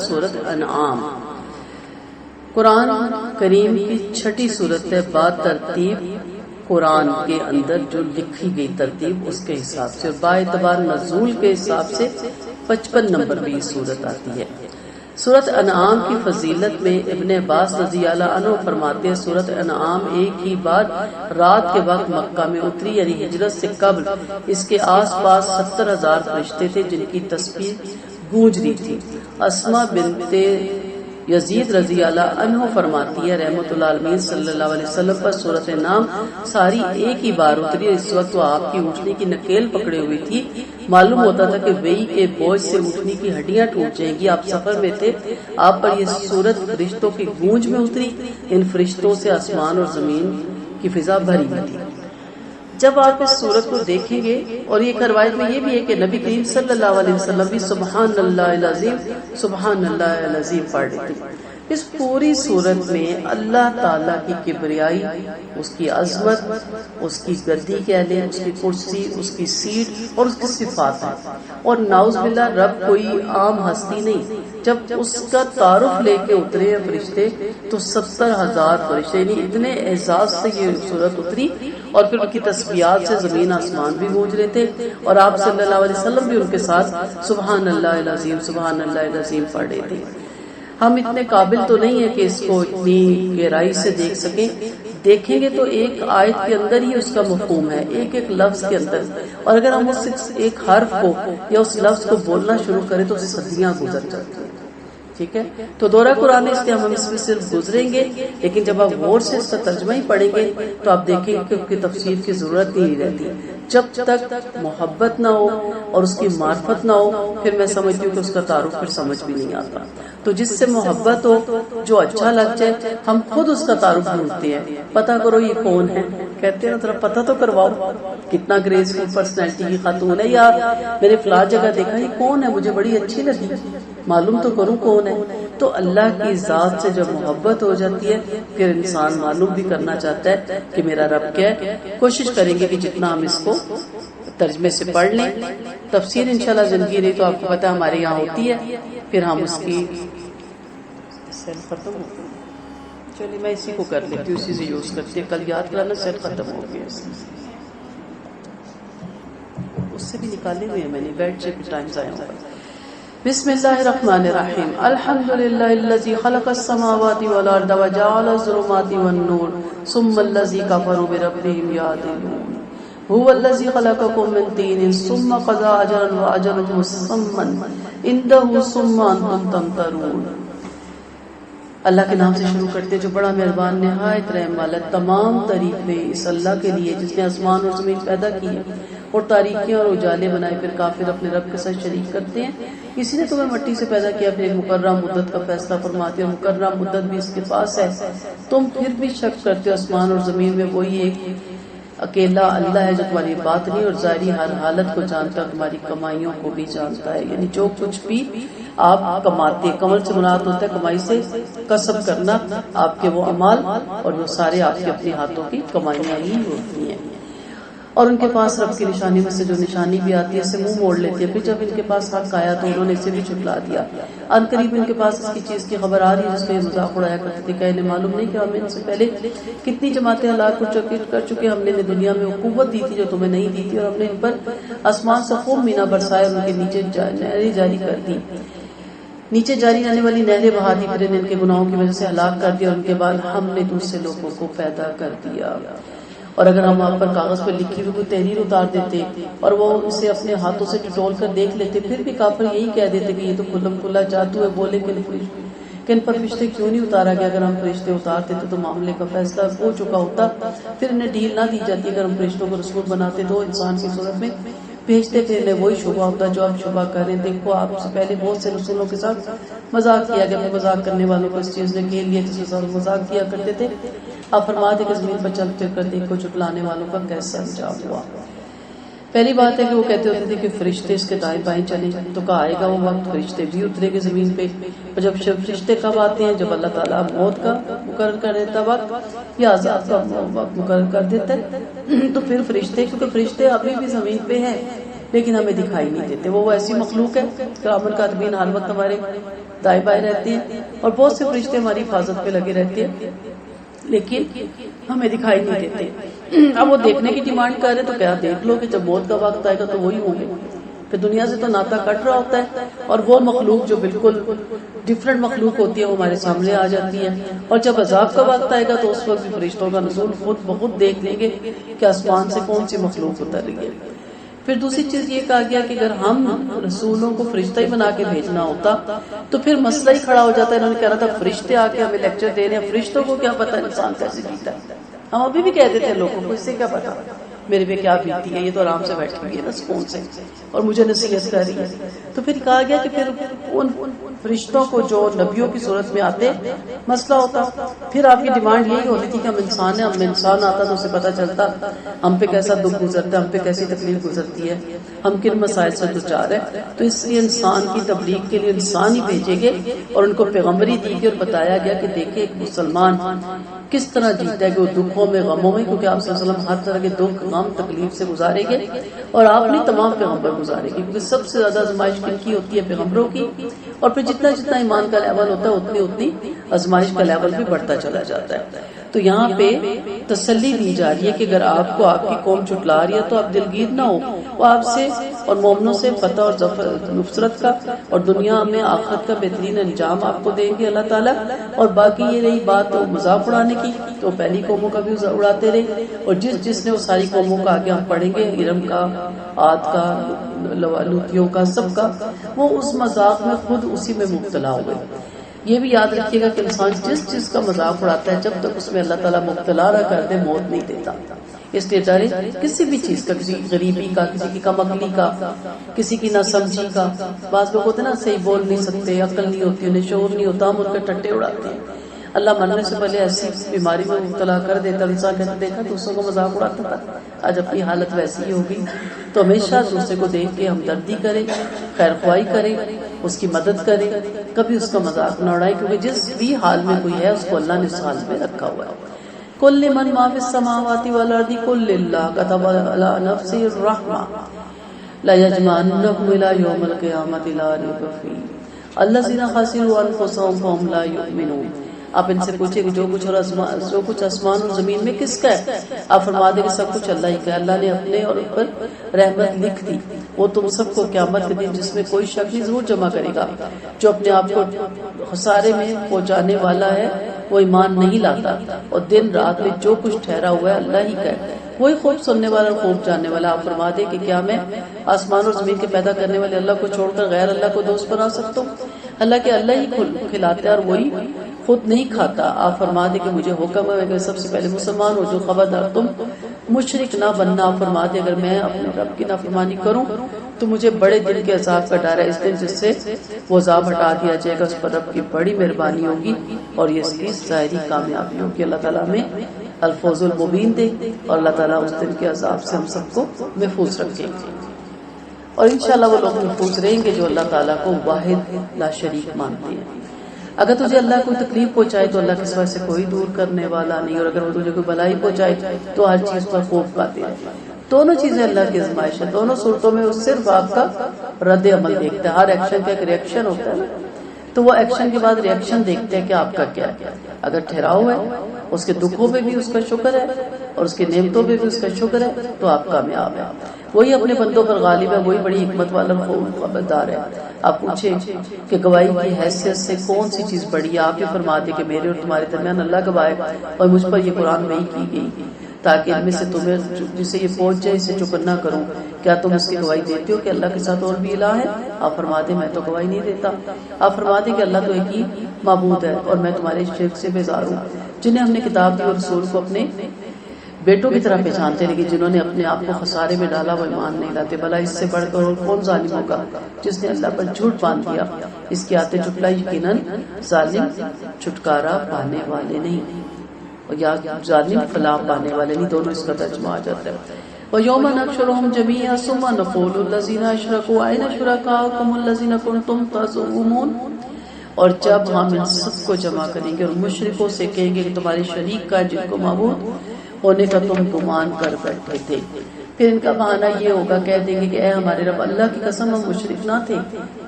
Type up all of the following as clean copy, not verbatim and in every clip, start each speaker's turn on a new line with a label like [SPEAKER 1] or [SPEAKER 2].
[SPEAKER 1] سورۃ انعام قرآن کریم کی چھٹی صورت ہے با ترتیب قرآن کے اندر جو لکھی گئی ترتیب اس کے حساب سے، اور با اعتبار نزول کے حساب سے 55 نمبر پہ یہ صورت آتی ہے۔ سورۃ انعام کی فضیلت میں ابن عباس رضی اللہ عنہ فرماتے ہیں سورۃ انعام ایک ہی بار رات کے وقت مکہ میں اتری، یعنی ہجرت سے قبل اس کے آس پاس 70,000 فرشتے تھے جن کی تسبیح گونج رہی تھی۔ اسما بنت یزید رضی اللہ عنہ فرماتی ہے رحمۃ اللہ علیہ صلی اللہ علیہ وسلم پر سورۃ انعام ساری ایک ہی بار اتری، اس وقت وہ آپ کی اٹھنے کی نکیل پکڑے ہوئی تھی۔ معلوم ہوتا تھا کہ وہی کے بوجھ سے اٹھنے کی ہڈیاں ٹوٹ جائیں گی۔ آپ سفر میں تھے، آپ پر یہ سورت فرشتوں کی گونج میں اتری۔ ان فرشتوں سے آسمان اور زمین کی فضا بھری ہوئی تھی۔ جب آپ اس صورت کو دیکھیں گے، اور یہ روایت میں یہ بھی ہے کہ نبی کریم صلی اللہ علیہ وسلم بھی سبحان اللہ العظیم سبحان اللہ العظیم پڑھ رہے تھے۔ اس پوری صورت میں اللہ تعالیٰ کی کبریائی، اس کی عظمت، اس کی گدی کہہ لیں، اس کی کرسی، اس کی سیٹ اور اس کی صفات ہیں، اور نعوذ باللہ رب کوئی عام ہستی نہیں۔ جب اس کا تعارف لے کے اترے فرشتے تو 70,000 فرشتے، یعنی اتنے اعزاز سے یہ صورت اتری، اور پھر ان کی تسبیحات سے زمین آسمان بھی گونج رہے تھے، اور آپ صلی اللہ علیہ وسلم بھی ان کے ساتھ سبحان اللہ العظیم سبحان اللہ العظیم پڑھ رہے تھے۔ ہم اتنے قابل تو نہیں ہیں کہ اس کو اتنی گہرائی سے دیکھ سکیں، دیکھیں گے تو ایک آیت کے اندر ہی اس کا مفہوم ہے، ایک ایک لفظ کے اندر، اور اگر ہم اس ایک حرف کو یا اس لفظ کو بولنا شروع کریں تو صدیاں گزر جاتی ہیں۔ ٹھیک ہے، تو دورہ قرآن اس لیے ہم اس میں صرف گزریں گے، لیکن جب آپ غور سے اس کا ترجمہ ہی پڑھیں گے تو آپ دیکھیں گے کہ اس کی تفسیر کی ضرورت نہیں رہتی۔ جب تک محبت نہ ہو اور اس کی معرفت نہ ہو، پھر میں سمجھتی ہوں کہ اس کا تعارف پھر سمجھ بھی نہیں آتا۔ تو جس سے محبت ہو، جو اچھا لگ جائے، ہم خود اس کا تعارف ڈھونڈتے ہیں، پتہ کرو یہ کون ہے، کہتے ہیں ذرا پتہ تو کرواؤ، کتنا گریسفل پرسنالٹی کی خاتون ہے، یا میں نے فلاں جگہ دیکھا یہ کون ہے، مجھے بڑی اچھی لگی، معلوم تو کروں کون ہے۔ تو اللہ کی ذات سے جب محبت ہو جاتی ہے پھر انسان معلوم بھی کرنا چاہتا ہے کہ میرا رب کیا ہے۔ کوشش کریں گے کہ جتنا ہم اس کو ترجمے سے پڑھ لیں، تفسیر انشاءاللہ زندگی رہی تو آپ کو پتہ ہمارے یہاں ہوتی ہے، پھر ہم اس کی سیل ختم ہو گئی، چلیے میں اسی کو کر لیتی ہوں، اسی سے یوز کرتی ہوں، کل یاد کرانا سیل ختم ہو گیا، اس سے بھی نکالے ہوئے ہیں میں نے، بیٹھ سے کچھ ٹائم ضائع ہوگا۔ بسم اللہ الرحمن الرحیم، الحمدللہ الذی خلق السماوات والارض وجعل الظلمات والنور ثم الذی کفروا بربہم یعدلون، هو الذی خلقکم من طین ثم قضى اجلا واجل مسمى عنده ثم انتم تمترون۔ اللہ کے نام سے شروع کرتے جو بڑا مہربان نہایت رحم والا، تمام تعریفیں اس اللہ کے لیے جس نے آسمان اور زمین پیدا کی ہے اور تاریکیاں اور اجالے بنائے، پھر کافر اپنے رب کے ساتھ شریک کرتے ہیں۔ اسی نے تمہیں مٹی سے پیدا کیا، پھر ایک مقررہ مدت کا فیصلہ فرماتے ہیں، اور مقررہ مدت بھی اس کے پاس ہے، تم پھر بھی شک کرتے ہو۔ آسمان اور زمین میں وہی ایک اکیلا اللہ ہے جو تمہاری باطنی اور ظاہری ہر حالت کو جانتا ہے، تمہاری کمائیوں کو بھی جانتا ہے، یعنی جو کچھ بھی آپ کماتے ہیں، کمل سے مراد ہوتا ہے کمائی سے کسب کرنا، آپ کے وہ اعمال اور وہ سارے آپ کے اپنے ہاتھوں کی کمائیاں ہی ہوتی ہیں۔ اور ان کے پاس رب کی نشانی میں سے جو نشانی بھی آتی ہے اسے منہ موڑ لیتے ہیں، پھر جب ان کے پاس حق آیا تو انہوں نے اسے بھی جھٹلا دیا۔ ان قریب ان کے پاس اس کی چیز کی خبر آ رہی ہے جس کا یہ مذاق اڑایا کرتے تھے، کہ انہیں معلوم نہیں کہ ہم ان سے پہلے کتنی جماعتیں ہلاک کر چکے، ہم نے دنیا میں وہ قوت دی تھی جو تمہیں نہیں دی تھی، اور ہم نے ان پر آسمان سے خوب مینا برسائے اور ان کے نیچے نہریں جاری کر دی، نیچے جاری رہنے والی نہریں بہا دی، پھر ان کے گناہوں کی وجہ سے ہلاک کر دیا، اور ان کے بعد ہم نے دوسرے لوگوں کو پیدا کر دیا۔ اور اگر ہم آپ پر کاغذ پر لکھی ہوئی کوئی تحریر اتار دیتے اور وہ اسے اپنے ہاتھوں سے ٹٹول کر دیکھ لیتے، پھر بھی کافر یہی کہہ دیتے کہ یہ تو کھلم کھلا جادو ہے، بولے کہ ان پر فرشتے کیوں نہیں اتارا گیا، اگر ہم فرشتے اتارتے تو معاملے کا فیصلہ ہو چکا ہوتا، پھر انہیں ڈھیل نہ دی جاتی، اگر ہم فرشتوں کو رسول بناتے تو انسان کی صورت میں بھیجتے تھے، انہیں وہی شبہ ہوتا جو آپ شبہ کر رہے ہیں۔ دیکھو آپ سے پہلے بہت سے رسولوں کے ساتھ مذاق کیا گیا، مذاق کرنے والوں کو اس چیز نے گھیر لیا جس کے ساتھ مذاق کیا کرتے تھے۔ آپ فرماتے کہ زمین پر چل پھر کر دیکھو جھٹلانے والوں کا کیسا انجام ہوا۔ پہلی بات ہے کہ وہ کہتے ہوتے تھے کہ فرشتے اس کے دائیں بائیں چلیں، تو کہا آئے گا وہ وقت فرشتے بھی اترے گے زمین پہ، اور جب فرشتے کب آتے ہیں؟ جب اللہ تعالیٰ موت کا مقرر کر دیتا وقت یا عذاب کا وقت مقرر کر دیتا ہے، تو پھر فرشتے، کیونکہ فرشتے ابھی بھی زمین پہ ہیں، لیکن ہمیں دکھائی نہیں دیتے. وہ ایسی مخلوق ہے کرامن کاتبین ہر وقت ہمارے دائیں بائیں رہتے ہیں اور بہت سے فرشتے ہماری حفاظت پہ لگے رہتے ہیں لیکن ہمیں دکھائی نہیں دیتے. اب وہ دیکھنے کی ڈیمانڈ کر رہے تو کیا دیکھ لو کہ جب موت کا وقت آئے گا تو وہی ہوں گے. پھر دنیا سے تو ناتا کٹ رہا ہوتا ہے اور وہ مخلوق جو بالکل ڈفرینٹ مخلوق ہوتی ہے وہ ہمارے سامنے آ جاتی ہے. اور جب عذاب کا وقت آئے گا تو اس وقت بھی فرشتوں کا نزول خود بخود دیکھ لیں گے کہ آسمان سے کون سی مخلوق اتر رہی ہے. پھر دوسری چیز یہ کہا گیا کہ اگر ہم رسولوں کو فرشتہ ہی بنا کے بھیجنا ہوتا تو پھر مسئلہ ہی کھڑا ہو جاتا ہے. انہوں نے کہا تھا فرشتے آ کے ہمیں لیکچر دے رہے ہیں, فرشتوں کو کیا پتا انسان کیسے جیتا ہے. ہم ابھی بھی کہہ دیتے ہیں لوگوں کو اس سے کیا پتا میرے پہ کیا بیتی ہے, یہ تو آرام سے بیٹھی ہوئی ہے نا سکون سے اور مجھے نصیحت کر رہی ہے. تو پھر کہا گیا کہ پھر ان فرشتوں کو جو نبیوں کی صورت میں آتے مسئلہ ہوتا. پھر آپ کی ڈیمانڈ یہی ہوتی تھی کہ ہم انسان ہیں, ہم انسان آتا تو اسے پتا چلتا ہم پہ کیسا دکھ گزرتا ہے, ہم پہ کیسی تکلیف گزرتی ہے, ہم کن مسائل سے دوچار ہیں. تو اس لیے انسان کی تبلیغ کے لیے انسان ہی بھیجے گئے اور ان کو پیغمبری دی گئی اور بتایا گیا کہ دیکھیں ایک مسلمان کس طرح جیتا ہے کہ وہ دکھوں میں غموں میں, کیونکہ آپ صلی اللہ علیہ وسلم ہر طرح کے دکھ غم تکلیف سے گزارے گے اور آپ نے تمام پیغمبر گزارے گے, کیونکہ سب سے زیادہ آزمائش کن کی ہوتی ہے پیغمبروں کی. اور پھر جتنا جتنا ایمان کا لیول ہوتا ہے اتنی اتنی آزمائش کا لیول بھی بڑھتا چلا جاتا ہے. تو یہاں پہ تسلی دی جا رہی ہے کہ اگر آپ کو آپ کی قوم جھٹلا رہی ہے تو آپ دلگیر نہ ہو, وہ آپ سے اور مومنوں سے فتح اور ظفر نصرت کا اور دنیا میں آخرت کا بہترین انجام آپ کو دیں گے اللہ تعالیٰ. اور باقی یہ رہی بات مذاق اڑانے کی تو پہلی قوموں کا بھی اڑاتے رہے, اور جس نے وہ ساری قوموں کا آگے ہم پڑھیں گے, ارم کا, عاد کا, لوتیوں کا, سب کا, وہ اس مذاق میں خود اسی میں مبتلا ہو گئے. یہ بھی یاد رکھیے گا کہ انسان جس کا مذاق اڑاتا ہے جب تک اس میں اللہ تعالیٰ مبتلا نہ کر دے موت نہیں دیتا. اس لیے ڈرے کسی بھی چیز کا, کسی کی غریبی کا, کسی کی کم عقلی کا, کسی کی نہ سمجھی کا. بعض لوگ ہوتے ہیں نا صحیح بول نہیں سکتے, عقل نہیں ہوتی, انہیں شعور نہیں ہوتا, ہم ان کے ٹٹے اڑاتے ہیں. اللہ مرنے سے پہلے ایسی بیماری میں مبتلا کر دیتا, انسان کہتے دیکھا دوسروں کو مذاق اڑاتا تھا, آج اپنی حالت ویسی ہی ہوگی. تو ہمیشہ دوسرے کو دیکھ کے ہمدردی کرے, خیر خواہی کرے, اس کی مدد کرے, کبھی اس کا مذاق نہ اڑائے, کیونکہ جس بھی حال میں کوئی ہے اس کو اللہ نے اس حال میں رکھا ہوا ہے. کل من ما فی السماوات والارض کل للہ کتب علی نفسہ الرحمہ لا یجمعنکم الی یوم القیامۃ لا ریب فیہ الذین خسروا انفسهم فهم لا یؤمنون. آپ ان سے پوچھیں کہ جو کچھ آسمان اور زمین میں کس کا ہے, آپ فرما دیں کہ سب کچھ اللہ ہی کا ہے. اللہ نے اپنے اور اوپر رحمت لکھ دی, وہ تم سب کو قیامت کے دن جس میں کوئی شک نہیں ضرور جمع کرے گا. جو اپنے آپ کو خسارے میں پہنچانے والا ہے وہ ایمان نہیں لاتا, اور دن رات میں جو کچھ ٹھہرا ہوا ہے اللہ ہی کا ہے, وہی خوب سننے والا اور خوب جاننے والا. آپ فرما دیں کہ کیا میں آسمان اور زمین کے پیدا کرنے والے اللہ کو چھوڑ کر غیر اللہ کو دوست بنا سکتا ہوں؟ اللہ کے اللہ ہی کھلاتے اور وہی خود نہیں کھاتا. آپ فرما دیں کہ مجھے حکم ہے کہ سب سے پہلے مسلمان ہو, جو خبردار تم مشرک نہ بننا. آپ فرما دیں اگر میں اپنے رب کی نافرمانی کروں تو مجھے بڑے دن کے عذاب کا ڈر ہے, اس دن جس سے وہ عذاب ہٹا دیا جائے گا, اس پر رب کی بڑی مہربانی ہوگی اور یہ اس کی ظاہری کامیابی ہوگی. اللہ تعالیٰ میں الفوز المبین دے اور اللہ تعالیٰ اس دن کے عذاب سے ہم سب کو محفوظ رکھے, اور انشاءاللہ وہ لوگ محفوظ رہیں گے جو اللہ تعالیٰ کو واحد لا شریک مانتے ہیں. اگر تجھے اللہ کوئی تکلیف پہنچائے تو اللہ کے سوا سے کوئی دور کرنے والا نہیں, اور اگر وہ تجھے کوئی بھلائی پہنچائے تو ہر چیز پر خوب قادر ہے. دونوں چیزیں اللہ کی آزمائش ہے, دونوں صورتوں میں وہ صرف آپ کا رد عمل دیکھتا ہے. ہر ایکشن کا ایک ریئیکشن ہوتا ہے, تو وہ ایکشن کے بعد ریئیکشن دیکھتے ہیں کہ آپ کا کیا ہے. اگر ٹھہراؤ ہے, اس کے دکھوں پہ بھی اس کا شکر ہے اور اس کی نعمتوں پہ بھی اس کا شکر ہے, تو آپ کامیاب ہیں. وہی اپنے بندوں پر غالب ہے, وہی بڑی حکمت والا خبردار ہے. آپ پوچھیں کہ گواہی کی حیثیت سے کون سی چیز بڑی ہے, آپ یہ فرماتے کہ میرے اور تمہارے درمیان اللہ گواہ ہے اور مجھ پر یہ قرآن وحی کی گئی تاکہ ان میں سے تمہیں جسے یہ پہنچ جائے اسے چپ نہ کروں. کیا تم اس کی گواہی دیتے ہو کہ اللہ کے ساتھ اور بھی الہ ہے؟ آپ فرماتے میں تو گواہی نہیں دیتا. آپ فرماتے کہ اللہ تو ایک ہی معبود ہے اور میں تمہارے شرک سے بیزار ہوں. جنہیں ہم نے کتاب دی اور رسول کو اپنے بیٹوں کی طرح پہچانتے, لیکن جنہوں نے اپنے آپ کو خسارے میں ڈالا وہ ایمان نہیں لاتے. بھلا اس سے بڑھ کر اور کون ظالم ہوگا جس نے اللہ پر جھوٹ باندھ دیا. اس کی آتے چٹلائی, یقیناً ظالم چھٹکارا پانے والے نہیں, اور یا ظالم فلاح پانے والے نہیں, دونوں اس کا ترجمہ آ جاتا ہے. وَيَوْمَ نَحْشُرُهُمْ جَمِيعًا ثُمَّ نَقُولُ لِلَّذِينَ أَشْرَكُوا أَيْنَ شُرَكَاؤُكُمُ الَّذِينَ كُنتُمْ تَزْعُمُونَ. اور جب ہم ان سب کو جمع کریں گے اور مشرکوں سے کہیں گے کہ تمہاری شریک کا جن کو معبود ہونے کا تم گمان کر بیٹھے تھے, پھر ان کا بہانہ یہ ہوگا، کہہ دیں گے کہ اے ہمارے رب، اللہ کی قسم ہم مشرک نہ تھے۔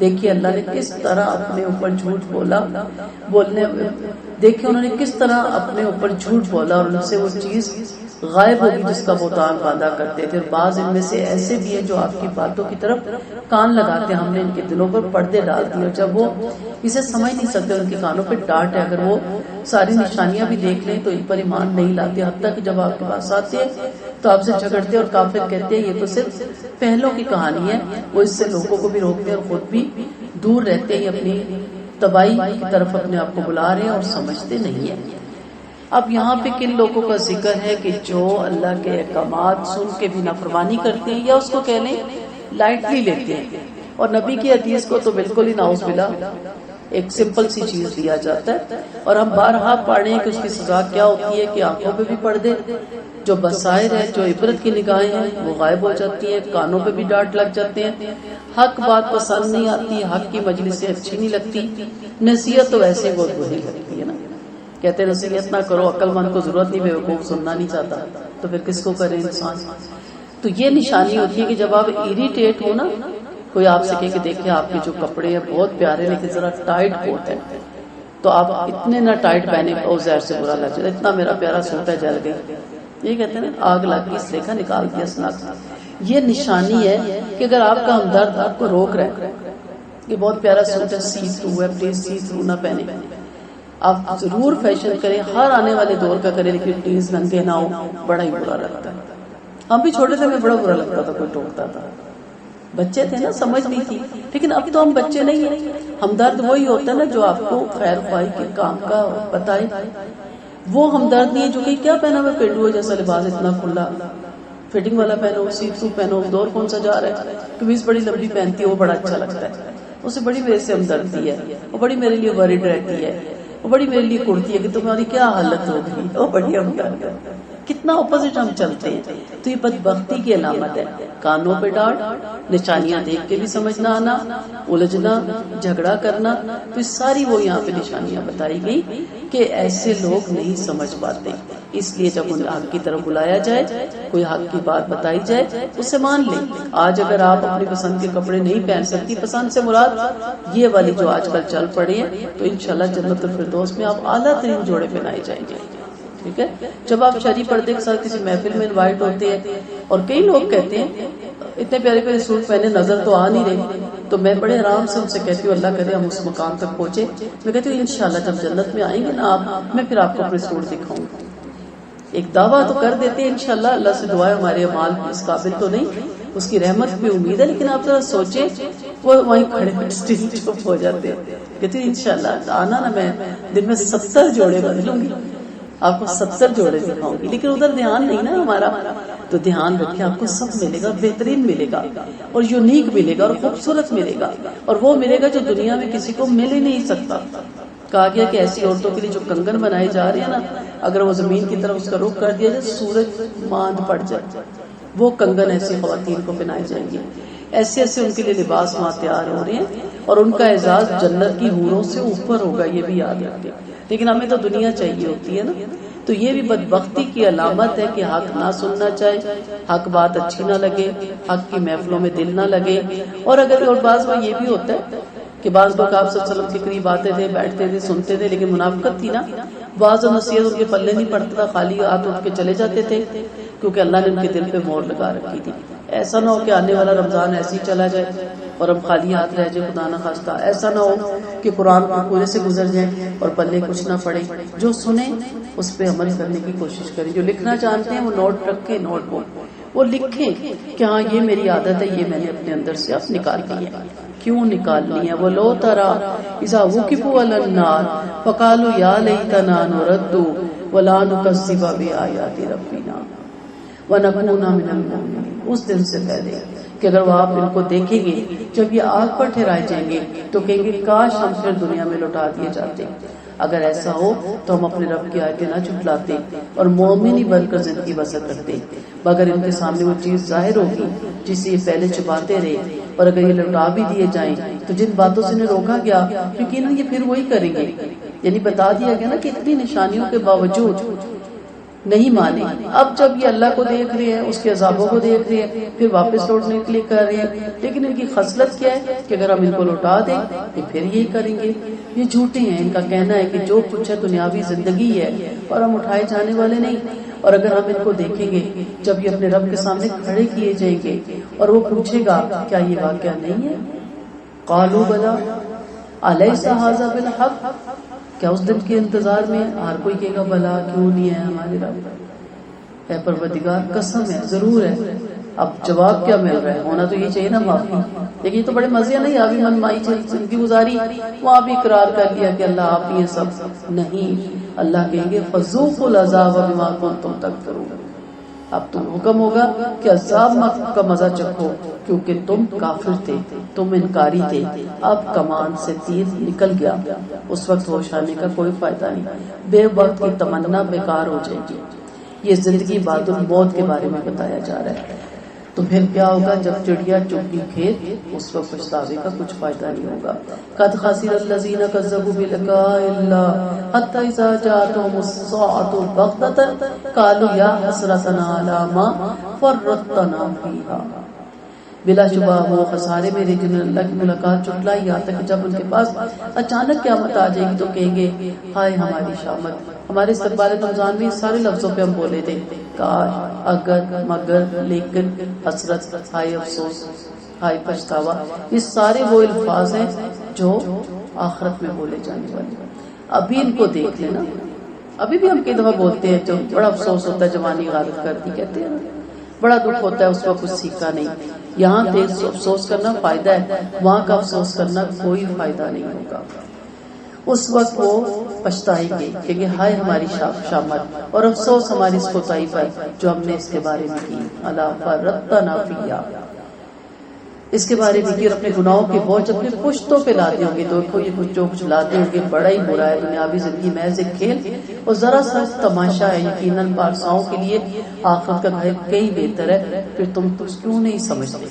[SPEAKER 1] دیکھیے اللہ نے کس طرح اپنے اوپر جھوٹ دیکھیے انہوں نے کس طرح اپنے اوپر جھوٹ بولا اور ان سے وہ چیز غائب ہوگی جس کا بہتان باندھا کرتے تھے۔ اور بعض ان میں سے ایسے بھی ہیں جو آپ کی باتوں کی طرف کان لگاتے ہیں، ہم نے ان کے دلوں پر پردے ڈال دیے، اور جب وہ اسے سمجھ نہیں سکتے ان کے کانوں پہ ڈانٹ ہے، اگر وہ ساری نشانیاں بھی دیکھ لیں تو ان پر ایمان نہیں لاتے، حتیٰ کہ جب آپ کے پاس آتے ہیں تو آپ سے جھگڑتے اور کافر کہتے ہیں یہ تو صرف پہلوں کی کہانی ہے۔ وہ اس سے لوگوں کو بھی روکتے ہیں اور خود بھی دور رہتے ہیں، اپنی تباہی کی طرف اپنے آپ کو بلا رہے ہیں اور سمجھتے نہیں ہیں۔ اب یہاں پہ کن لوگوں کا ذکر ہے کہ جو اللہ کے احکامات سن کے بھی نافرمانی کرتے ہیں، یا اس کو کہہ لیں لائٹلی لیتے ہیں، اور نبی کی حدیث کو تو بالکل ہی نعوذ باللہ ایک سمپل سی چیز دیا جاتا ہے، اور ہم بارہا پڑھیں کہ اس کی سزا کیا ہوتی ہے کہ آنکھوں پہ بھی پردے، جو بصائر ہے، جو عبرت کی نگاہیں ہیں وہ غائب ہو جاتی ہیں، کانوں پہ بھی ڈانٹ لگ جاتے ہیں، حق بات پسند نہیں آتی، حق کی مجلسیں اچھی نہیں لگتی، نصیحت تو ویسے ہی بہت بری لگتی ہے نا، کہتے ہیں نصیحت نہ کرو، عقل مند کو ضرورت نہیں، بیوقوف سننا نہیں چاہتا، تو پھر کس کو کرے انسان۔ تو یہ نشانی ہوتی ہے کہ جب آپ اریٹیٹ ہو نا، کوئی آپ سے کہے کہ دیکھیں آپ کے جو کپڑے ہیں بہت پیارے لیکن ذرا ٹائٹ کوٹ ہے، تو آپ اتنے نہ ٹائٹ پہنے او زہر سے برا لگ جائے، اتنا میرا پیارا سوٹ ہے جل گیا، یہ کہتے ہیں نا آگ لگ گئی اس لیکھا نکال دیا سناک۔ یہ نشانی ہے کہ اگر آپ کا ہمدرد آپ کو روک رہا ہے، یہ بہت پیارا سوٹ ہے، سی تھرو ہے، پلیز سی تھرو نہ پہنے، آپ ضرور فیشن کریں، ہر آنے والے دور کا کریں، لیکن پلیز ننگے نہ ہو، بڑا ہی برا لگتا ہے۔ ہم بھی چھوٹے تھے، میں بڑا برا لگتا تھا کوئی ٹوکتا تھا، بچے تھے نا، سمجھ نہیں تھی، لیکن اب تو ہم بچے نہیں ہیں۔ ہمدرد وہی ہوتا ہے نا جو آپ کو خیر خواہی کے کام کا بتائے، وہ ہمدرد نہیں ہے جو کہ کیا پہنا ہوا پینڈو جیسا لباس اتنا کھلا فٹنگ والا پہنو، سی تھرو پہنو، دور کون سا جا رہا ہے، قمیض بڑی لمبی پہنتی ہے وہ بڑا اچھا لگتا ہے، اسے بڑی میرے سے ہمدردی ہے، وہ بڑی میرے لیے ورڈ رہتی ہے، وہ بڑی میرے لیے کرتی ہے کہ تمہاری کیا حالت ہوگی، وہ بڑی ہمدرد ہے۔ کتنا اپوزٹ ہم چلتے ہیں، تو یہ بدبختی کی علامت ہے۔ کانوں پہ ڈانٹ، نشانیاں دیکھ کے بھی سمجھ نہ آنا، الجھنا، جھگڑا کرنا، تو یہ ساری وہ یہاں پہ نشانیاں بتائی گئی کہ ایسے لوگ نہیں سمجھ پاتے۔ اس لیے جب انہیں حق کی طرف بلایا جائے، کوئی حق کی بات بتائی جائے، اسے مان لیں۔ آج اگر آپ اپنی پسند کے کپڑے نہیں پہن سکتی، پسند سے مراد یہ والی جو آج کل چل پڑے ہیں، تو انشاءاللہ جنت الفردوس میں آپ اعلیٰ ترین جوڑے پہنائے جائیں گے، ٹھیک ہے۔ جب آپ شرعی پردے کے ساتھ کسی محفل میں انوائٹ ہوتے ہیں، اور کئی لوگ کہتے ہیں اتنے پیارے پیارے سوٹ پہنے نظر تو آ نہیں رہے، تو میں بڑے آرام سے ان سے کہتی ہوں اللہ کرے ہم اس مقام تک پہنچے، میں کہتی ہوں انشاءاللہ جب جنت میں آئیں گے نا آپ، میں پھر آپ کو اپنے سوٹ دکھاؤں گی۔ ایک دعویٰ تو کر دیتے ہیں انشاءاللہ، اللہ سے دعا ہے ہمارے اعمال اس قابل تو نہیں، اس کی رحمت پہ امید ہے، لیکن آپ ذرا سوچیں وہ وہیں کھڑے اسٹل چپ ہو جاتے ہیں، کہتے ہیں انشاءاللہ آنا نا، میں دن میں 70 جوڑے بدلوں گی، آپ کو 70 جوڑے دکھاؤں گی، لیکن ادھر دھیان نہیں نا ہمارا۔ تو دھیان رکھیں، آپ کو سب ملے گا، بہترین ملے گا، اور یونیک ملے گا، اور خوبصورت ملے گا، اور وہ ملے گا جو دنیا میں کسی کو مل ہی نہیں سکتا۔ کہا گیا کہ ایسی عورتوں کے لیے جو کنگن بنائے جا رہے ہیں نا، اگر وہ زمین کی طرف اس کا رخ کر دیا جائے، سورج ماند پڑ جائے، وہ کنگن ایسی خواتین کو پہنائے جائیں گے، ایسے ایسے ان کے لیے لباس وہاں تیار ہو رہے ہیں، اور ان کا اعزاز جنت کی حوروں سے اوپر ہوگا، یہ بھی یاد رکھیں۔ لیکن ہمیں تو دنیا چاہیے ہوتی ہے نا، تو یہ بھی بدبختی کی علامت ہے کہ حق نہ سننا چاہے، حق بات اچھی نہ لگے، حق کی محفلوں میں دل نہ لگے، اور اگر اور بعض میں یہ بھی ہوتا ہے کہ بعض لوگ آپ صلی اللہ علیہ وسلم کے قریب آتے تھے، بیٹھتے تھے، سنتے تھے، لیکن منافقت تھی نا، بعض نصیحت ان کے پلے نہیں پڑتا تھا، خالی ہاتھ اٹھ کے چلے جاتے تھے، کیونکہ اللہ نے ان کے دل پہ مہر لگا رکھی تھی۔ ایسا نہ ہو کہ آنے والا رمضان ایسے ہی چلا جائے اور ہم خالی ہاتھ رہ جائے، خدا نہ خواستہ ایسا نہ ہو کہ قرآن کو پورے سے گزر جائیں اور پلے کچھ نہ پڑے۔ جو سنیں اس پہ عمل کرنے کی کوشش کریں، جو لکھنا چاہتے ہیں وہ نوٹ رکھیں، نوٹ بک وہ لکھیں کہ ہاں یہ میری عادت ہے، یہ میں نے اپنے اندر سے اب نکالنی ہے۔ کیوں نکالنی ہے؟ وہ لو ترا اذا وقفوا علی النار فقالوا یا لیتنا نرد ولا نکذب بآیات ربنا ونکون من المؤمنین۔ اس دن سے پہلے کہ اگر وہ آپ ان کو دیکھیں گے جب یہ آگ پر ٹھہرائے جائیں گے تو کہیں گے کاش ہم پھر دنیا میں لوٹا دیے جاتے۔ اگر ایسا ہو تو ہم اپنے رب کی آیتیں نہ جھٹلاتے اور مومن ہی بن کر زندگی بسر کرتے، مگر ان کے سامنے وہ چیز ظاہر ہوگی جسے یہ پہلے چھپاتے رہے، اور اگر یہ لوٹا بھی دیے جائیں تو جن باتوں سے انہیں روکا گیا یقیناً یہ پھر وہی کریں گے۔ یعنی بتا دیا گیا نا کہ اتنی نشانیوں کے باوجود نہیں مانے. اب جب یہ اللہ کو دیکھ رہے ہیں، اس کے عذابوں کو دیکھ رہے ہیں، پھر واپس لوٹنے کے لیے کر رہے ہیں. لیکن ان کی خصلت کیا ہے کہ اگر ہم ان کو لوٹا دیں تو پھر یہی کریں گے. یہ جھوٹے ہیں. ان کا کہنا ہے کہ جو کچھ ہے دنیاوی زندگی ہے اور ہم اٹھائے جانے والے نہیں. اور اگر ہم ان کو دیکھیں گے جب یہ اپنے رب کے سامنے کھڑے کیے جائیں گے اور وہ پوچھے گا کیا یہ واقعہ نہیں ہے؟ قالوا بلا الیس ھذا بالحق، کیا اس دن کے انتظار میں ہر کوئی کہے گا بلا، کیوں نہیں ہے ہمارے رب؟ اے پروردگار قسم ہے ضرور ہے. اب جواب کیا مل رہا ہے؟ ہونا تو یہ چاہیے نا معافی. لیکن یہ تو بڑے مزے نہیں، ابھی من مائی زندگی گزاری، وہاں بھی اقرار کر دیا کہ اللہ آپ ہی یہ سب نہیں. اللہ کہیں گے فذوقوا العذاب بما کنتم تکفرون. اب تم حکم ہوگا کہ عذاب کا مزہ چکھو کیونکہ تم کافر تھے، تم انکاری تھے. اب کمان سے تیر نکل گیا، اس وقت ہوش آنے کا کوئی فائدہ نہیں. بے وقت کی تمنا بیکار ہو جائے گی. یہ زندگی بعد الموت کے بارے میں بتایا جا رہا ہے. تو پھر کیا ہوگا جب چڑیا چگ گئی کھیت؟ اس وقت پچھتاوے کا کچھ فائدہ نہیں ہوگا. قد خسر الذین کذبوا بلقاء اللہ حتی اذا جاءتهم الساعة بغتة قالوا یا حسرتنا علی ما فرطنا فیہا. بلا شبہ وہ خسارے میرے جن اللہ کی ملاقات چٹلائی، یہاں تک جب ان کے پاس اچانک قیامت آ جائے گی تو کہیں گے ہائے ہماری شامت. ہمارے استقبال رمضان میں سارے لفظوں پہ ہم بولے تھے، کاش، اگر، مگر، لیکن، حسرت، ہائے افسوس، ہائے پچھتاوا. یہ سارے وہ الفاظ ہیں جو آخرت میں بولے جانے والے. ابھی ان کو دیکھ لینا. ابھی بھی ہم کئی دفعہ بولتے ہیں جو بڑا افسوس ہوتا ہے جوانی غارت کرتی، کہتے ہیں بڑا دکھ ہوتا ہے، اس کا کچھ سیکھا نہیں. یہاں افسوس کرنا فائدہ ہے، وہاں کا افسوس کرنا کوئی فائدہ نہیں ہوگا. اس وقت وہ پچھتائیں گے کہ ہائے ہماری شامت، اور افسوس ہماری اس کوتاہی پر جو ہم نے اس کے بارے میں کی. الا فرطنا فیہا، اس کے بارے میں کی، اور اپنے گناہوں کے بوجھ اپنے پشتوں پہ لاتے ہوں گے. دیکھو یہ کچھ جو کچھ لاتے ہوں گے بڑا ہی برا ہے. دنیاوی زندگی محض ایک کھیل اور ذرا سا تماشا ہے. یقیناً پارساؤں کے لیے آخرت کا گھر کئی بہتر ہے. پھر تم کیوں نہیں سمجھتے؟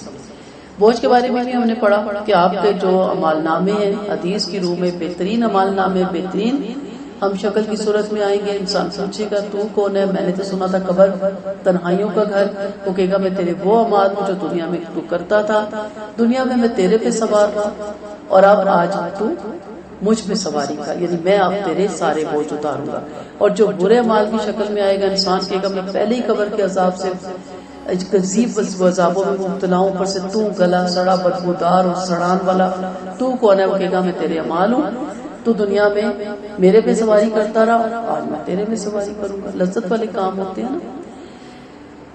[SPEAKER 1] بوجھ کے بارے میں بھی ہم نے پڑھا کہ آپ کے جو اعمال نامے ہیں حدیث کی روح میں بہترین اعمال نامے، بہترین ہم شکل کی صورت میں آئیں گے. انسان پوچھے گا تو کون ہے؟ میں نے تو سنا تھا قبر تنہائیوں کا گھر. وہ کہے گا میں تیرے وہ اعمال ہوں جو دنیا میں تو کرتا تھا، دنیا میں تیرے پہ سوار تھا، اور اب آج تو مجھ پہ سواری کا، یعنی میں اب تیرے سارے بوجھ اتاروں گا. اور جو برے اعمال کی شکل میں آئے گا انسان کہے گا میں پہلے ہی قبر کے عذاب سے عجیب عذابوں میں مبتلا ہوں، اوپر سے تو گلا سڑا بدبودار اور سڑان والا، تو کون ہے؟ وہ کہے گا میں تیرے اعمال ہوں، تو دنیا میں میرے پہ سواری کرتا رہا، آج میں تیرے پہ سواری کروں گا. لذت والے کام ہوتے ہیں نا.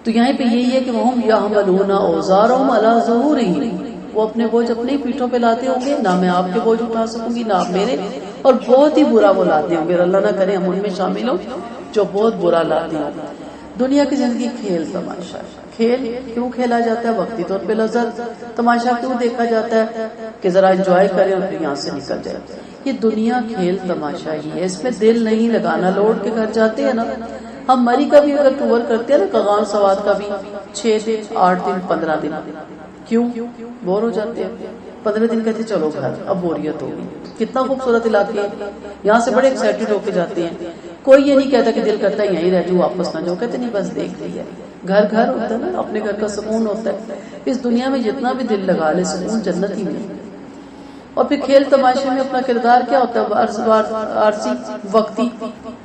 [SPEAKER 1] تو یہاں پہ یہی ہے کہ وہم یحملون اوزارهم علی ظہورہم، وہ اپنے بوجھ اپنے پیٹھوں پہ لاتے ہوں گے. نہ میں آپ کے بوجھ اٹھا سکوں گی، نہ آپ میرے. اور بہت ہی برا وہ لاتے ہوں گے. اللہ نہ کرے ہم ان میں شامل ہوں جو بہت برا لاتے ہیں. دنیا کی زندگی کھیل تماشا. کھیل کیوں کھیلا جاتا ہے؟ وقتی طور پہ لذت. تماشا کیوں دیکھا جاتا ہے؟ کہ ذرا انجوائے کریں اور پھر یہاں سے نکل جائے. یہ دنیا کھیل تماشا ہی ہے، اس میں دل نہیں لگانا. لوٹ کے گھر جاتے ہیں نا ہم. مری کا بھی اگر ٹور کرتے ہیں نا، کغان سوات کا بھی 6 دن 8 دن 15 دن، کیوں بور ہو جاتے ہیں؟ 15 دن کہتے چلو گھر، اب بوریت ہوگی. کتنا خوبصورت علاقے ہیں، یہاں سے بڑے ایکسائٹیڈ ہو کے جاتے ہیں. کوئی یہ نہیں کہتا کہ دل کرتا ہے یہیں رہ جاؤ واپس نہ جاؤ، کہتے نہیں بس دیکھ لیا. گھر گھر ہوتا ہے نا، اپنے گھر کا سکون ہوتا ہے. اس دنیا میں جتنا بھی دل لگا لے سکون جنت ہی میں. اور پھر کھیل تماشے میں اپنا کردار کیا ہوتا ہے؟ عارضی وقتی.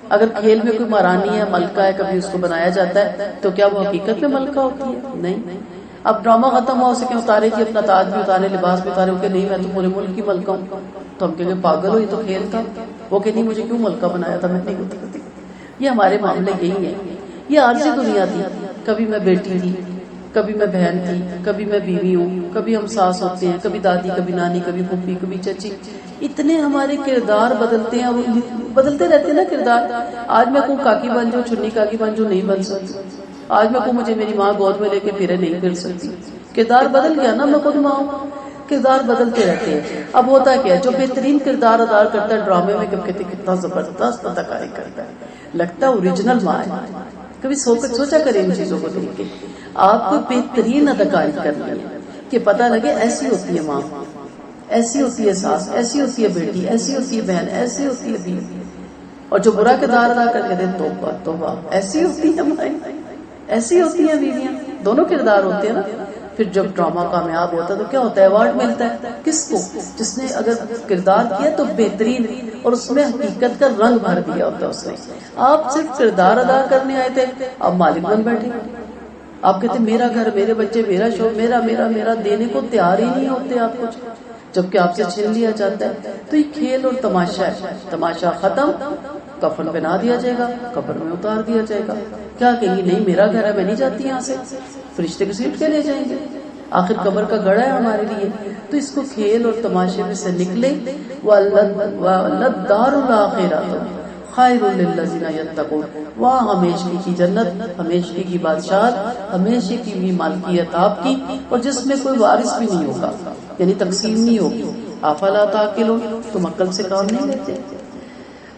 [SPEAKER 1] اگر کھیل میں کوئی مہارانی ہے، ملکہ ہے، کبھی اس کو بنایا جاتا ہے تو کیا وہ حقیقت میں ملکہ ہوتی ہے؟ نہیں. اب ڈرامہ ختم ہوا، اسے کہ اتارے جی اپنا تاج بھی اتارے، لباس بھی اتارے. کہ نہیں میں تو پورے ملک کی ملکہ ہوں. تو ہم کہیں گے پاگل ہو، یہ تو کھیل تھا. وہ کہ نہیں مجھے کیوں ملکہ بنایا تھا، میں نہیں اترتی. یہ ہمارے معاملے یہی ہیں. یہ عارضی دنیا تھی. کبھی میں بیٹی تھی، کبھی میں بہن تھی، کبھی میں بیوی ہوں، کبھی ہم ساس ہوتے ہیں، کبھی دادی، کبھی نانی، کبھی پھوپھی، کبھی چچی. اتنے ہمارے کردار بدلتے ہیں، بدلتے رہتے ہیں نا کردار. آج میں کہوں کاکی بن جاؤ، چنی کاکی بن جاؤ، نہیں بن سکتی. آج میں کہوں مجھے میری ماں گود میں لے کے پھرے، نہیں پھر سکتی. کردار بدل گیا نا. میں خود ماں ہوں. کردار بدلتے رہتے ہیں. اب ہوتا کیا ہے، جو بہترین کردار ادا کرتا ہے ڈرامے میں، کب کہتے کتنا زبردست اداکاری کرتا ہے، لگتا ہے اوریجنل ماں ہے. کبھی سوچا کریں ان چیزوں کو دیکھ کے. آپ کو بہترین اداکاری کرنی ہے کہ پتہ لگے ایسی ہوتی ہے ماں، ایسی ہوتی ہے ساس، ایسی ہوتی ہے بیٹی، ایسی ہوتی ہے بہن، ایسی ہوتی ہے بیوی. اور جو برا کردار ادا کر کے دے توبہ توبہ. ایسی ہوتی ہے مائیں، ایسی ہوتی ہیں بیویاں، دونوں کردار ہوتے ہیں نا. پھر جب ڈرامہ کامیاب ہوتا ہے تو کیا ہوتا ہے؟ ایوارڈ ملتا ہے. کس کو؟ جس نے اگر کردار کیا تو بہترین اور اس میں حقیقت کا رنگ بھر دیا ہوتا ہے اس نے. آپ صرف کردار ادا کرنے آئے تھے، آپ مالک بن بیٹھے. آپ کہتے میرا گھر، میرے بچے، میرا شوہر، میرا میرا میرا، دینے کو تیار ہی نہیں ہوتے آپ کچھ، جبکہ آپ سے چھین لیا جاتا ہے. تو یہ کھیل اور تماشا ہے. تماشا ختم، کفن پہنا دیا جائے گا، قبر میں اتار دیا جائے گا. کیا کہیں گی؟ نہیں میرا گھر ہے، میں نہیں جاتی یہاں سے. فرشتے گھسیٹ کے لے جائیں گے، آخر قبر کا گڑھا ہے ہمارے لیے. تو اس کو کھیل اور تماشے میں سے نکلے. وَلَدَّارُ الْآخِرَةُ خَيْرٌ لِلَّذِينَ يَتَّقُونَ. وہاں ہمیشگی کی جنت، ہمیشگی کی بادشاہت، ہمیشگی کی مالکیت آپ کی، اور جس میں کوئی وارث بھی نہیں ہوگا، یعنی تقسیم نہیں ہوگی. افلا تعقلون، تم عقل سے کام نہیں لیتے.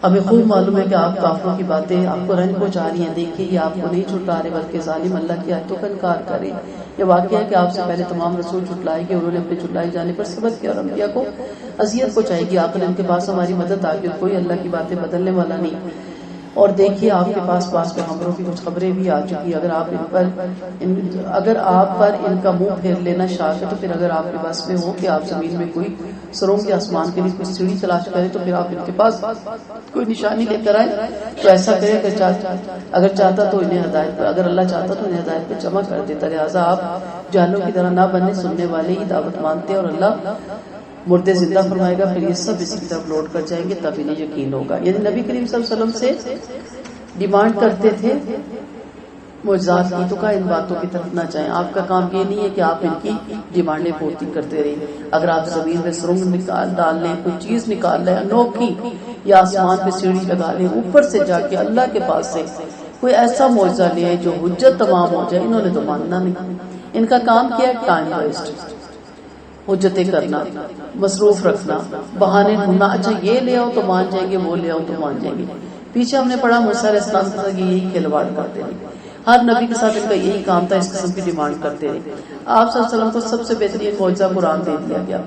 [SPEAKER 1] ہمیں خوب معلوم ہے کہ آپ کافروں کی باتیں آپ کو رنج پہنچا رہی ہیں. دیکھیے یہ آپ کو نہیں چھٹا رہے بلکہ ظالم اللہ کی آیتوں کا انکار کرے. یہ واقعہ ہے کہ آپ سے پہلے تمام رسول جھٹلائے گئے، انہوں نے اپنے جھٹلائے جانے پر صبر کیا اور انبیاء کو اذیت پہنچائے گی. آخر ان کے پاس ہماری مدد آ گئی، کوئی اللہ کی باتیں بدلنے والا نہیں. اور دیکھیے آپ کے پاس پیغمبروں کی کچھ خبریں بھی آ چکی. اگر آپ پر ان کا منہ پھیر لینا شاک ہے تو پھر اگر آپ کے پاس میں ہو کہ آپ زمین میں کوئی سرنگ یا آسمان کے لیے کوئی سیڑھی تلاش کریں تو پھر آپ ان کے پاس کوئی نشانی لے کر آئے تو ایسا کرے. اگر چاہتا تو انہیں ہدایت پر، اگر اللہ چاہتا تو انہیں ہدایت پہ جمع کر دیتا. لہٰذا آپ جانوں کی طرح نہ بننے، سننے والے ہی دعوت مانتے اور اللہ مردے زندہ فرمائے گا، پھر یہ سب اسی کی طرف لوٹ کر جائیں گے، تب انہیں یقین ہوگا. یعنی نبی کریم صلی اللہ علیہ وسلم سے ڈیمانڈ کرتے تھے معجزات کی، تو کہا ان باتوں کی طرف نہ جائیں. آپ کا کام یہ نہیں ہے کہ آپ ان کی ڈیمانڈیں پورتی کرتے رہیں. اگر آپ زمین میں سرنگ ڈال لیں، کوئی چیز نکال لیں انوکھی، یا آسمان پہ سیڑھی لگا لیں، اوپر سے جا کے اللہ کے پاس سے کوئی ایسا معجزہ لے آئے جو حجت تمام ہو جائے، انہوں نے تو ماننا نہیں. ان کا کام کیا ہے؟ ٹائم ویسٹ، حجتیں کرنا، مصروف رکھنا، بہانے ڈھونڈنا. اچھا یہ لے آؤ تو مان جائیں گے، وہ لے آؤ تو مان جائیں گے. پیچھے ہم نے پڑھا موسیٰ علیہ السلام کے ساتھ یہی کھلواڑ کرتے رہے. ہر نبی کے ساتھ ان کا یہی کام تھا، اس قسم کی ڈیمانڈ کرتے رہے. آپ صلی اللہ علیہ وسلم کو سب سے بہترین معجزہ قرآن دے دیا گیا.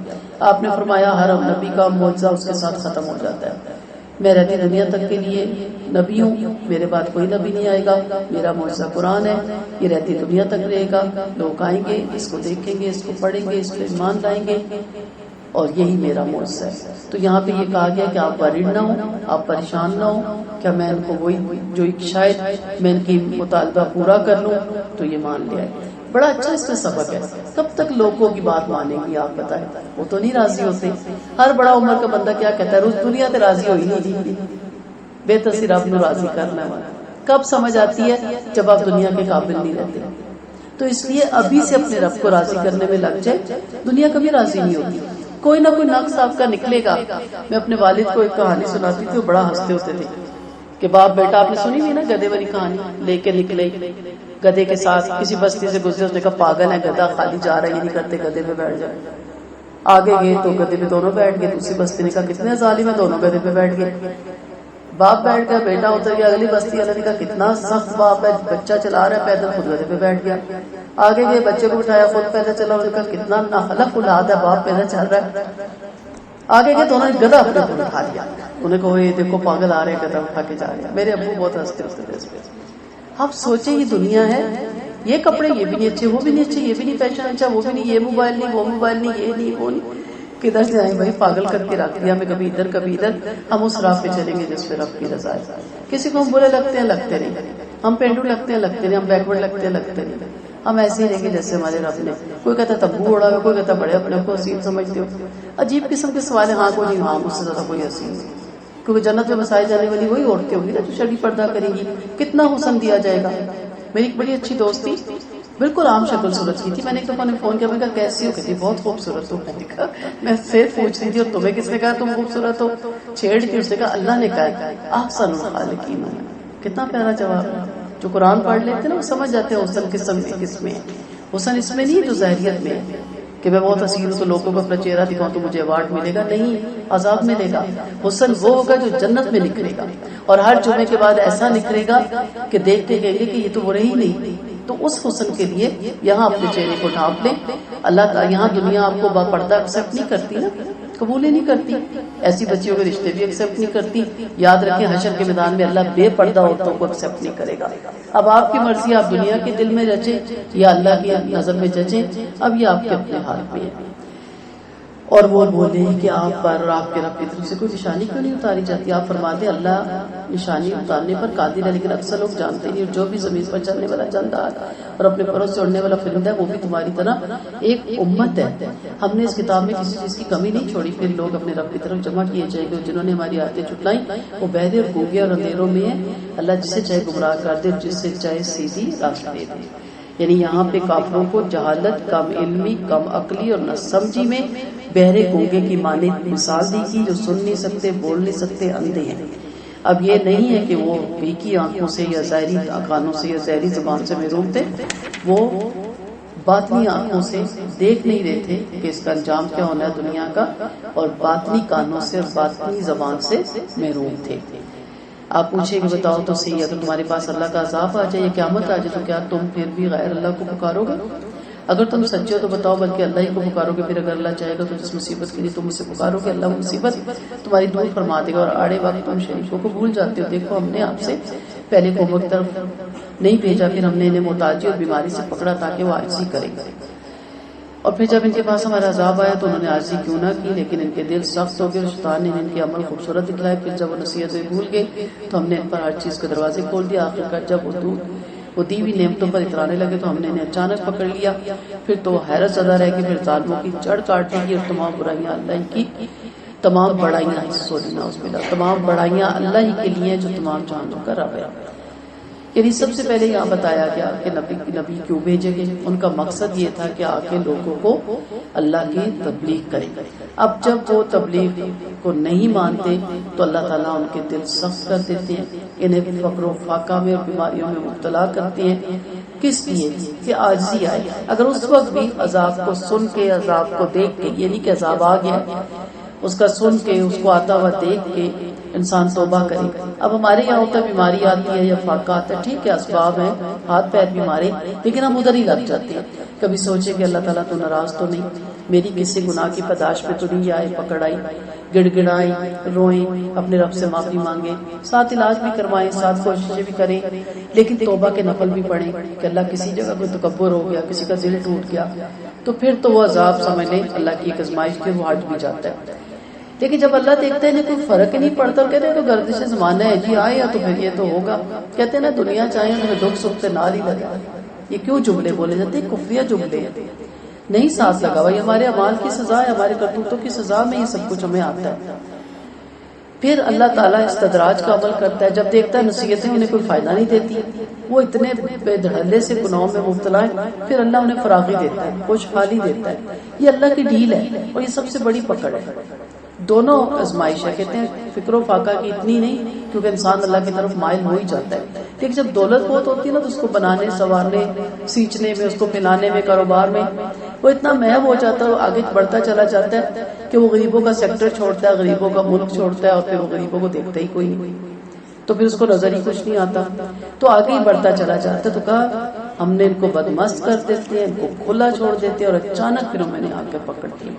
[SPEAKER 1] آپ نے فرمایا ہر نبی کا معجزہ اس کے ساتھ ختم ہو جاتا ہے. میں رہتی دنیا تک کے لیے نبی ہوں، میرے بعد کوئی نبی نہیں آئے گا. میرا معجزہ قرآن ہے، یہ رہتی دنیا تک رہے گا. لوگ آئیں گے، اس کو دیکھیں گے، اس کو پڑھیں گے، اس پہ ایمان لائیں گے، اور یہی میرا معجزہ ہے. تو یہاں پہ یہ کہا گیا کہ آپ ورد نہ ہوں، آپ پریشان نہ ہوں. کیا میں ان کو وہی جو شاید میں ان کی مطالبہ پورا کر لوں تو یہ مان لیا ہے. بڑا اچھا اس میں سبق ہے. کب تک لوگوں کی بات مانیں گی آپ بتائیں؟ وہ تو نہیں راضی ہوتے. ہر بڑا عمر کا بندہ کیا کہتا ہے؟ روز دنیا تے راضی ہوئی نہیں، بے تصیر آپ نے راضی کرنا ہے. کب سمجھ آتی ہے؟ جب آپ دنیا کے قابل نہیں رہتے. تو اس لیے ابھی سے اپنے رب کو راضی کرنے میں لگ جائے. دنیا کبھی راضی نہیں ہوتی، کوئی نہ کوئی نقص آپ کا نکلے گا. میں اپنے والد کو ایک کہانی سناتی تھی، وہ بڑا ہنستے ہوتے تھے کہ باپ بیٹا، آپ نے سنی ہوئی نا گدھے والی کہانی؟ لے کے نکلے گدھے کے ساتھ کسی بستی سے گزرے، اس نے کہا پاگل ہے گدھا، خالی جا رہا ہے، یہ نہیں کرتے گدھے پہ بیٹھ جائے. آگے گئے تو گدھے پہ دونوں بیٹھ گئے. دوسری بستی نے کہا کتنے ظالم ہے، دونوں گدھے پہ بیٹھ گئے. باپ بیٹھ گیا، بیٹا اتر گیا. اگلی بستی والے نے کہا کتنا سخت باپ ہے، بچہ چلا رہا ہے پیدل، خود گدھے پہ بیٹھ گیا. آگے گئے، بچے کو اٹھایا، خود پیدل چلا. انہوں نے کہا کتنا ناخلق اولاد ہے، باپ پیدل چل رہا ہے. آگے گئے، دونوں نے گدھا اپنے اوپر اٹھا لیا. انہیں کہا یہ دیکھو پاگل آ رہے ہیں، گدھا اٹھا کے جا رہے ہیں. میرے ابو بہت ہنستے تھے اس پہ. آپ سوچیں یہ دنیا ہے، یہ کپڑے یہ بھی نہیں اچھے، وہ بھی نہیں اچھے، یہ بھی نہیں فیشن اچھا، وہ بھی نہیں، یہ موبائل نہیں، وہ موبائل نہیں، یہ نہیں، وہ نہیں. کدھر جائیں بھائی؟ پاگل کر کے رکھ دیا ہمیں، کبھی ادھر کبھی ادھر. ہم اس راہ پہ چلیں گے جس پہ رب کی رضا ہے. کسی کو ہم برے لگتے ہیں، لگتے نہیں. ہم پینڈو لگتے ہیں، لگتے نہیں. ہم بیکورڈ لگتے ہیں، لگتے نہیں. ہم ایسے ہی رہیں گے جیسے ہمارے رب نے. کوئی کہتا تبو اڑا ہوا، کوئی کہتا بڑے اپنے کو حسین سمجھتے ہو. عجیب قسم کے سوال ہیں. ہاں کوئی نہیں، ہاں مجھ سے زیادہ کوئی حسین نہیں. کیونکہ جنت میں بسائی جانے والی وہی عورتیں ہوں گی نا جو شرعی پردہ کریں گی. کتنا حسن دیا جائے گا. میری ایک بڑی اچھی دوست تھی، بالکل عام شکل صورت کی تھی. میں نے ایک دفعہ نے فون کیا، میں نے کہا کیسی ہو؟ کہتی بہت خوبصورت ہو. میں نے کہا میں پھر پوچھ رہی تھی اور تمہیں کس نے کہا تم خوبصورت ہو؟ چھیڑ کے اس نے کہا اللہ نے کہا احسن الخالقین. کتنا پیارا جواب. جو قرآن پڑھ لیتے نا وہ سمجھ جاتے ہیں حسن کس میں. حسن اس میں نہیں ہے جو ظاہریت میں ہے کہ میں بہت حسین ہوں تو لوگوں کو اپنا چہرہ دکھاؤں تو مجھے ایوارڈ ملے گا. نہیں، عذاب ملے گا. حسن وہ ہوگا جو جنت میں نکلے گا، اور ہر جمعے کے بعد ایسا نکلے گا کہ دیکھتے کہیں گے کہ یہ تو وہ رہی نہیں. تو اس حسن کے لیے یہاں اپنے چہرے کو ڈھانپ لیں. اللہ تعالیٰ یہاں دنیا آپ کو با پردہ ایکسپٹ نہیں کرتی نا. قبول ہی نہیں کرتی. ایسی بچیوں کے رشتے بھی ایکسیپٹ نہیں کرتی. یاد رکھیں حشر کے میدان میں اللہ بے پردہ عورتوں کو ایکسیپٹ نہیں کرے گا. اب آپ کی مرضی، آپ دنیا کے دل میں رچیں یا اللہ کی نظر میں جچیں، اب یہ آپ کے اپنے ہاتھ میں ہے. اور وہ بولے کہ آپ پر اور آپ کے رب کی طرف سے کوئی نشانی کیوں نہیں اتاری جاتی؟ آپ فرماتے اللہ نشانی اتارنے پر قادر ہے، لیکن اکثر لوگ جانتے نہیں. اور جو بھی زمین پر چلنے والا جاندار اور اپنے پروں سے اڑنے والا پرندہ ہے وہ بھی تمہاری طرح ایک امت ہے. ہم نے اس کتاب میں کسی چیز کی کمی نہیں چھوڑی. پھر لوگ اپنے رب کی طرف جمع کیے جائیں گے. جنہوں نے ہماری آیتیں جھٹلائیں وہ بہرے اور گونگے اور اندھیروں میں ہیں. اللہ جسے چاہے گمراہ کر دے، جس سے چاہے سیدھی راہ دے دے. یعنی یہاں پہ کافروں کو جہالت، کم علمی، کم عقلی اور نہ سمجھی میں بہرے گونگے کی مانند مثال دی کی، جو سن نہیں سکتے، بول نہیں سکتے، اندھے ہیں. اب یہ نہیں ہے کہ وہ بھیکی آنکھوں سے یا ظاہری کانوں سے یا ظاہری زبان سے محروم تھے، وہ باطنی آنکھوں سے دیکھ نہیں رہے تھے کہ اس کا انجام کیا ہونا ہے دنیا کا، اور باطنی کانوں سے اور باطنی زبان سے محروم تھے. آپ پوچھیں کہ بتاؤ تو صحیح ہے، تو تمہارے پاس اللہ کا عذاب آ جائے یا قیامت آ جائے تو کیا تم پھر بھی غیر اللہ کو پکارو گے؟ اگر تم سچے ہو تو بتاؤ، بلکہ اللہ ہی کو پکارو گے. پھر اگر اللہ چاہے گا تو جس مصیبت کے لیے تم اسے پکارو گے اللہ وہ مصیبت تمہاری دور فرما دے گا. اور آڑے وقت تم شریفوں کو بھول جاتے ہو. دیکھو ہم نے آپ سے پہلے قوموں کی طرف نہیں بھیجا، پھر ہم نے انہیں محتاجی اور بیماری سے پکڑا تاکہ وہ عاجزی کریں. اور پھر جب ان کے پاس ہمارا عذاب آیا تو انہوں نے عاجزی کیوں نہ کی، لیکن ان کے دل سخت ہو گئے اور شیطان نے ان کے عمل خوبصورت دکھلائے. پھر جب وہ نصیحتیں بھول گئے تو ہم نے ان پر ہر چیز کے دروازے کھول دیا. آخرکار جب وہ دی ہوئی نعمتوں پر اترانے لگے تو ہم نے انہیں اچانک پکڑ لیا. پھر تو وہ حیرت زدہ رہ گئی. پھر ظالموں کی جڑ کاٹ دی گئی اور تمام برائیاں اللہ کی، تمام بڑائیاں اللہ ہی کے لیے جو تمام جہانوں کا رب ہے. یعنی سب سے پہلے یہاں بتایا گیا کہ نبی کیوں بھیجے گئے. ان کا مقصد یہ تھا کہ آ کے لوگوں کو اللہ کی تبلیغ کرے. اب جب وہ تبلیغ کو نہیں مانتے تو اللہ تعالیٰ ان کے دل سخت کر دیتے ہیں، انہیں فقر و فاقہ میں اور بیماریوں میں مبتلا کرتے ہیں. کس لیے؟ کہ عاجزی آئے. اگر اس وقت بھی عذاب کو سن کے، عذاب کو دیکھ کے، یعنی کہ عذاب آ گیا اس کا سن کے، اس کو آتا ہوا دیکھ کے انسان توبہ کرے. اب ہمارے یہاں ہوتا ہے بیماری آتی ہے یا فاقہ آتا ہے، ٹھیک ہے اسباب ہیں، ہاتھ پیر بیمارے، لیکن ہم ادھر ہی لگ جاتے ہیں. کبھی سوچے کہ اللہ تعالیٰ تو ناراض تو نہیں، میری کسی گناہ کی پداش پہ تو نہیں آئے، پکڑ آئی، گڑ گڑائیں، روئیں، اپنے رب سے معافی مانگیں، ساتھ علاج بھی کروائیں، ساتھ کوششیں بھی کریں، لیکن توبہ کے نفل بھی پڑھیں کہ اللہ کسی جگہ کوئی تکبر ہو گیا، کسی کا دل ٹوٹ گیا تو پھر تو وہ عذاب سمجھ لیں اللہ کی ایک آزمائش کے وہ ہٹ بھی جاتا ہے. لیکن جب اللہ دیکھتا ہے انہیں کوئی فرق ہی نہیں پڑتا اور کہتے ہیں تو گردش زمانہ ہے جی، آئے یا تو پھر یہ تو ہوگا. کہتے ہیں نا دنیا چاہیے تو دکھ سکھ سے نال ہی لگا. یہ کیوں جملے بولے جاتے ہیں؟ کفریہ جملے ہیں. نہیں ساتھ لگا ہوا، یہ ہمارے اعمال کی سزا ہے، ہمارے کرتوتوں کی سزا میں یہ سب کچھ ہمیں آتا ہے. پھر اللہ تعالیٰ استدراج کا عمل کرتا ہے. جب دیکھتا ہے نصیحتیں انہیں کوئی فائدہ نہیں دیتی، وہ اتنے بے دھڑلے سے گناہوں میں مبتلا ہیں، پھر اللہ انہیں فراغی دیتا ہے، خوشحالی دیتا ہے. یہ اللہ کی ڈھیل ہے اور یہ سب سے بڑی پکڑ ہے. دونوں آزمائش ہے. کہتے ہیں فکر و فاقہ کی اتنی نہیں کیونکہ انسان اللہ کی طرف مائل ہو ہی جاتا ہے، لیکن جب دولت بہت ہوتی ہے نا تو اس کو بنانے، سنوارنے، سینچنے میں، اس کو پھیلانے میں، کاروبار میں وہ اتنا محب ہو جاتا ہے، آگے بڑھتا چلا جاتا ہے کہ وہ غریبوں کا سیکٹر چھوڑتا ہے، غریبوں کا ملک چھوڑتا ہے، اور پھر وہ غریبوں کو دیکھتا ہی کوئی نہیں، تو پھر اس کو نظر ہی کچھ نہیں آتا، تو آگے ہی بڑھتا چلا جاتا ہے. تو کہا ہم نے ان کو بدمست کر دیتے ہیں، ان کو کھلا چھوڑ دیتے ہیں، اور اچانک پھر میں نے آ کے پکڑ لیا.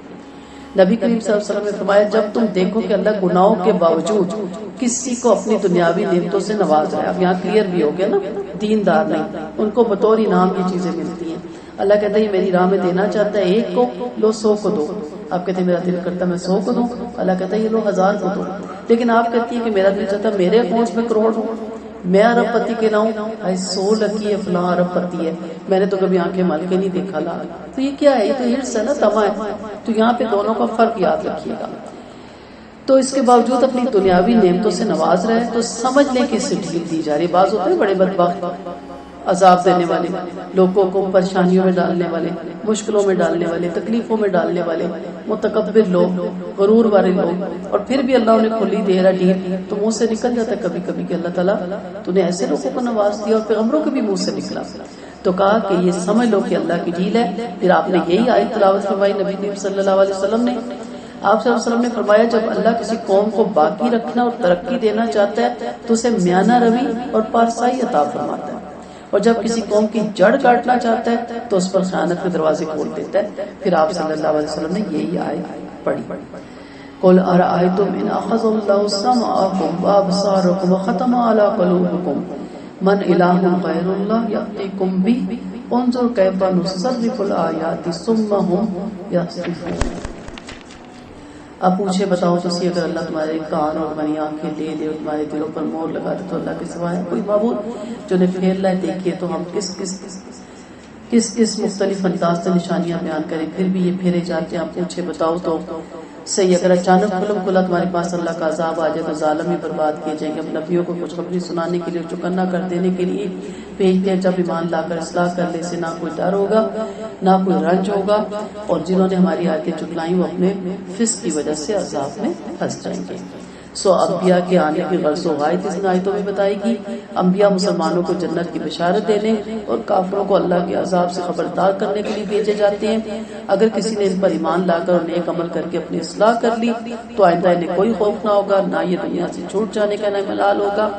[SPEAKER 1] نبی کریم صلی اللہ علیہ وسلم نے فرمایا جب تم دیکھو کہ اللہ گناہوں کے باوجود کسی کو اپنی دنیاوی نعمتوں سے نواز رہا ہے. اب یہاں کلیئر بھی ہو گیا نا، دیندار نہیں، ان کو بطور انعام یہ چیزیں ملتی ہیں. اللہ کہتا ہے یہ میری راہ میں دینا چاہتا ہے، ایک کو لو 100 کو دو. آپ کہتے ہیں میرا دل کرتا ہے میں 100 کو دوں، اللہ کہتا ہے یہ لو 1000 کو دو. لیکن آپ کہتی ہیں کہ میرا دل چاہتا ہے میرے اکاؤنٹ میں کروڑ ہو، میں ارب پتی کے لاؤں، 100 لکی ہے فلاں ارب پتی ہے، میں نے تو کبھی آنکھیں مل کے نہیں دیکھا لا. تو یہ کیا ہے؟ یہ تو ہرس ہے نا، تما ہے. تو یہاں پہ دونوں کا فرق یاد رکھیے گا. تو اس کے باوجود اپنی دنیاوی نعمتوں سے نواز رہے تو سمجھ لیں کہ اس سے ڈھیل دی جا رہی. بعض ہوتے ہیں بڑے بدبخت، عذاب دینے والے، لوگوں کو پریشانیوں میں ڈالنے والے، مشکلوں میں ڈالنے والے، تکلیفوں میں ڈالنے والے، متکبر لوگ، غرور والے لوگ، اور پھر بھی اللہ انہیں کھلی دے رہا ڈھیل. تو منہ سے نکل جاتا ہے کبھی کبھی کہ اللہ تعالیٰ تو نے ایسے لوگوں کو نواز دیا، اور پیغمبروں کے بھی منہ سے نکلا. تو کہا کہ یہ سمجھ لو کہ اللہ کی ڈھیل ہے. پھر آپ نے یہی آیت تلاوت فرمائی نبی کریم صلی اللہ علیہ وسلم نے. آپ صلی اللہ علیہ وسلم نے فرمایا جب اللہ کسی قوم کو باقی رکھنا اور ترقی دینا چاہتا ہے تو اسے میانہ روی اور پارسائی عطا فرماتا ہے، اور جب کسی قوم کی جڑ کاٹنا چاہتا ہے تو اس پر خیانت کے دروازے کھول دیتا ہے. پھر آپ صلی اللہ علیہ وسلم نے یہی آیت پڑھی. قل ارأيتم ان اخذ الله سمعكم وابصاركم وختم على قلوبكم من اله غير الله يأتيكم به انظر كيف نصرف الآيات ثم هم يصدفون۔ اب پوچھے بتاؤ تو اگر اللہ تمہارے کان اور تمہاری آنکھیں دے دے اور تمہارے دلوں پر مور لگا دے تو اللہ کے سوائے کوئی معبود جو نے پھیر لائے؟ دیکھیے تو ہم کس مختلف انداز سے نشانیاں بیان کریں، پھر بھی یہ پھیرے جاتے ہیں۔ آپ پوچھے بتاؤ تو صحیح، اگر اچانک کھلم کھلا تمہارے پاس اللہ کا عذاب آ جائے تو ظالم ہی برباد کیے جائیں گے۔ اب نبیوں کو خوشخبری سنانے کے لیے چکنا کر دینے کے لیے بھیجتے ہیں، جب ایمان لا کر اصلاح کر لے سے نہ کوئی ڈر ہوگا نہ کوئی رنج ہوگا، اور جنہوں نے ہماری آیتیں جھٹلائیں وہ اپنے فسق کی وجہ سے عذاب میں پھنس جائیں گے۔ سو انبیاء کے آنے کی غرض و غایت اس آیتوں میں بتائی گی۔ انبیاء مسلمانوں کو جنت کی بشارت دینے اور کافروں کو اللہ کے عذاب سے خبردار کرنے کے لیے بھیجے جاتے ہیں۔ اگر کسی نے ان پر ایمان لا کر اور نیک عمل کر کے اپنی اصلاح کر لی تو آئندہ انہیں کوئی خوف نہ ہوگا، نہ یہ دنیا سے چھوٹ جانے کا نہ ملال ہوگا۔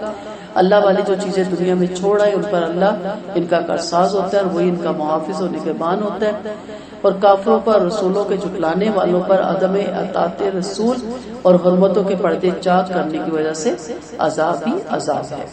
[SPEAKER 1] اللہ والی جو چیزیں دنیا میں چھوڑ آئے ان پر اللہ ان کا کارساز ہوتا ہے اور وہی ان کا محافظ اور نگہبان ہوتا ہے، اور کافروں پر، رسولوں کے جھٹلانے والوں پر عدم اطاعت رسول اور حرمتوں کے پردے چاک کرنے کی وجہ سے عذاب ہی عذاب ہے۔